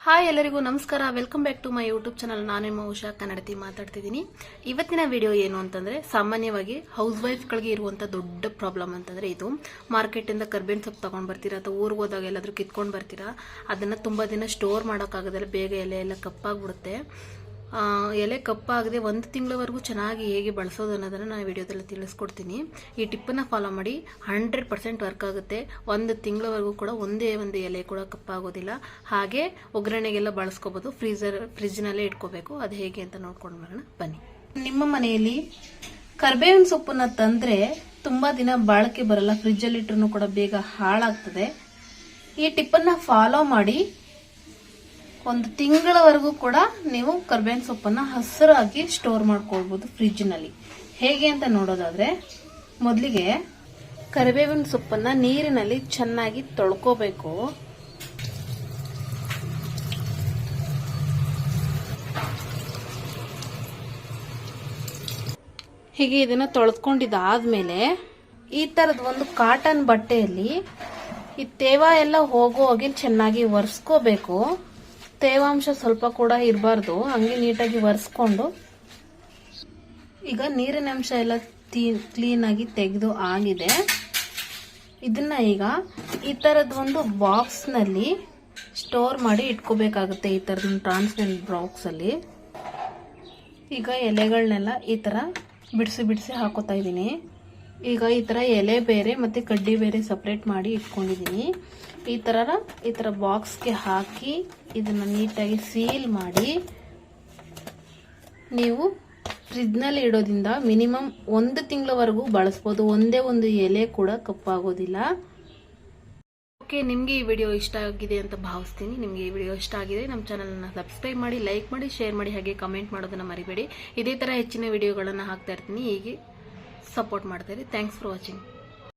Hi ಎಲ್ಲರಿಗೂ ನಮಸ್ಕಾರ. Welcome back to my YouTube channel. ನಾನು ನಿಮ್ಮ ಉಷಾ ಕನ್ನಡತಿ ಮಾತಾಡ್ತಿದ್ದೀನಿ. ಇವತ್ತಿನ ವಿಡಿಯೋ ಏನು ಅಂತಂದ್ರೆ, ಸಾಮಾನ್ಯವಾಗಿ ಹೌಸ್ ವೈಫ್ಗಳಿಗೆ ಇರುವಂತ ದೊಡ್ಡ ಪ್ರಾಬ್ಲಮ್ ಅಂತಂದ್ರೆ ಇದು. ಮಾರ್ಕೆಟಿಂದ ಕರ್ಬೇವಿನ ಸೊಪ್ಪು ತಗೊಂಡ್ ಬರ್ತೀರಾ ಅಥವಾ ಊರಿಗೆ ಹೋದಾಗ ಎಲ್ಲಾದ್ರೂ ಕಿತ್ಕೊಂಡು ಬರ್ತೀರಾ, ಅದನ್ನ ತುಂಬಾ ದಿನ ಸ್ಟೋರ್ ಮಾಡೋಕ್ಕಾಗದಲ್ಲ, ಬೇಗ ಎಲೆ ಎಲ್ಲ ಕಪ್ಪಾಗ್ಬಿಡುತ್ತೆ. ಎಲೆ ಕಪ್ಪಾಗದೆ 1 ತಿಂಗಳವರೆಗೂ ಚೆನ್ನಾಗಿ ಹೇಗೆ ಬಳಸೋದು ಅನ್ನೋದನ್ನು ನಾನು ವಿಡಿಯೋದಲ್ಲಿ ತಿಳಿಸ್ಕೊಡ್ತೀನಿ. ಈ ಟಿಪ್ಪನ್ನು ಫಾಲೋ ಮಾಡಿ 100% ವರ್ಕ್ ಆಗುತ್ತೆ. 1 ತಿಂಗಳವರೆಗೂ ಕೂಡ ಒಂದೇ ಒಂದು ಎಲೆ ಕೂಡ ಕಪ್ಪಾಗೋದಿಲ್ಲ. ಹಾಗೆ ಒಗ್ಗರಣೆಗೆಲ್ಲ ಬಳಸ್ಕೋಬಹುದು. ಫ್ರಿಜ್ನಲ್ಲೇ ಇಟ್ಕೋಬೇಕು. ಅದು ಹೇಗೆ ಅಂತ ನೋಡ್ಕೊಂಡು ಬರೋಣ ಬನ್ನಿ. ನಿಮ್ಮ ಮನೆಯಲ್ಲಿ ಕರ್ಬೇವಿನ ಸೊಪ್ಪನ್ನ ತಂದ್ರೆ ತುಂಬಾ ದಿನ ಬಾಳಿಕೆ ಬರಲ್ಲ, ಫ್ರಿಜ್ಜಲ್ಲಿ ಇಟ್ಟರು ಕೂಡ ಬೇಗ ಹಾಳಾಗ್ತದೆ. ಈ ಟಿಪ್ಪನ್ನ ಫಾಲೋ ಮಾಡಿ 1 ತಿಂಗಳವರೆಗೂ ಕೂಡ ನೀವು ಕರ್ಬೇವಿನ ಸೊಪ್ಪನ್ನ ಹಸಿರಾಗಿ ಸ್ಟೋರ್ ಮಾಡ್ಕೊಳ್ಬಹುದು ಫ್ರಿಜ್ನಲ್ಲಿ. ಹೇಗೆ ಅಂತ ನೋಡೋದಾದ್ರೆ, ಮೊದಲಿಗೆ ಕರಿಬೇವಿನ ಸೊಪ್ಪನ್ನ ನೀರಿನಲ್ಲಿ ಚೆನ್ನಾಗಿ ತೊಳ್ಕೋಬೇಕು. ಹೀಗೆ ಇದನ್ನ ತೊಳೆದ್ಕೊಂಡಿದ್ದಾದ್ಮೇಲೆ ಈ ತರದ ಒಂದು ಕಾಟನ್ ಬಟ್ಟೆಯಲ್ಲಿ ಈ ತೇವ ಎಲ್ಲ ಹೋಗೋ ಹಾಗೆ ಚೆನ್ನಾಗಿ ಒರೆಸ್ಕೋಬೇಕು. ತೇವಾಂಶ ಸ್ವಲ್ಪ ಕೂಡ ಇರಬಾರ್ದು, ಹಂಗೆ ನೀಟಾಗಿ ಒರೆಸ್ಕೊಂಡು, ಈಗ ನೀರಿನ ಅಂಶ ಎಲ್ಲ ಕ್ಲೀನ್ ಆಗಿ ತೆಗೆದು ಆಗಿದೆ. ಇದನ್ನ ಈಗ ಈ ತರದ ಒಂದು ಬಾಕ್ಸ್ ನಲ್ಲಿ ಸ್ಟೋರ್ ಮಾಡಿ ಇಟ್ಕೋಬೇಕಾಗುತ್ತೆ. ಈ ತರದ ಟ್ರಾನ್ಸ್ಪರೆಂಟ್ ಬಾಕ್ಸ್ ಅಲ್ಲಿ ಈಗ ಎಲೆಗಳನ್ನೆಲ್ಲ ಈ ತರ ಬಿಡಿಸಿ ಹಾಕೋತಾ ಇದ್ದೀನಿ. ಈಗ ಈ ತರ ಎಲೆ ಬೇರೆ ಮತ್ತೆ ಕಡ್ಡಿ ಬೇರೆ ಸಪರೇಟ್ ಮಾಡಿ ಇಟ್ಕೊಂಡಿದ್ದೀನಿ. ಈ ತರ ಬಾಕ್ಸ್ಗೆ ಹಾಕಿ ಇದನ್ನ ನೀಟಾಗಿ ಸೀಲ್ ಮಾಡಿ ನೀವು ಫ್ರಿಜ್ನಲ್ಲಿ ಇಡೋದ್ರಿಂದ ಮಿನಿಮಮ್ 1 ತಿಂಗಳವರೆಗೂ ಬಳಸಬಹುದು. ಒಂದೇ ಒಂದು ಎಲೆ ಕೂಡ ಕಪ್ಪಾಗೋದಿಲ್ಲ. ಓಕೆ, ನಿಮಗೆ ಈ ವಿಡಿಯೋ ಇಷ್ಟ ಆಗಿದೆ ಅಂತ ಭಾವಿಸ್ತೀನಿ. ನಿಮಗೆ ಈ ವಿಡಿಯೋ ಇಷ್ಟ ಆಗಿದೆ, ನಮ್ಮ ಚಾನಲ್ನ ಸಬ್ಸ್ಕ್ರೈಬ್ ಮಾಡಿ, ಲೈಕ್ ಮಾಡಿ, ಶೇರ್ ಮಾಡಿ, ಹಾಗೆ ಕಮೆಂಟ್ ಮಾಡೋದನ್ನ ಮರಿಬೇಡಿ. ಇದೇ ತರ ಹೆಚ್ಚಿನ ವಿಡಿಯೋಗಳನ್ನು ಹಾಕ್ತಾ ಇರ್ತೀನಿ. ಹೀಗೆ ಸಪೋರ್ಟ್ ಮಾಡ್ತಾ ಇರಿ. Thanks for watching.